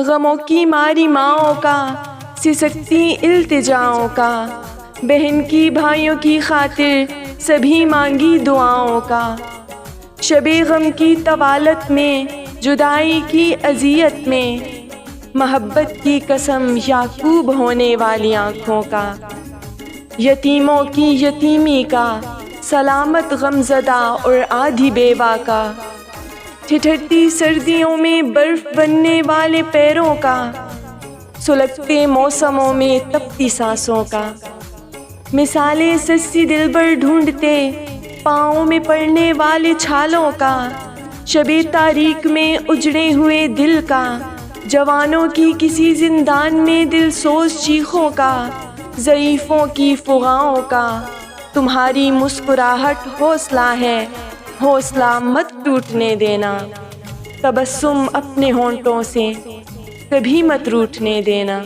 غموں کی ماری ماؤں کا، سسکتی التجاؤں کا، بہن کی بھائیوں کی خاطر سبھی مانگی دعاؤں کا۔ شب غم کی طوالت میں، جدائی کی اذیت میں، محبت کی قسم یعقوب ہونے والی آنکھوں کا۔ یتیموں کی یتیمی کا، سلامت غم زدہ اور آدھی بیوہ کا، ٹھٹھرتی سردیوں میں برف بننے والے پیروں کا، سلگتے موسموں میں تپتی سانسوں کا۔ مثالیں سستی دلبر ڈھونڈتے پاؤں میں پڑنے والے چھالوں کا، شب تاریک میں اجڑے ہوئے دل کا، جوانوں کی کسی زندان میں دل سوز چیخوں کا، ضعیفوں کی فغاؤں کا۔ تمہاری مسکراہٹ حوصلہ ہے، حوصلہ مت ٹوٹنے دینا، تبسم اپنے ہونٹوں سے کبھی مت روٹھنے دینا۔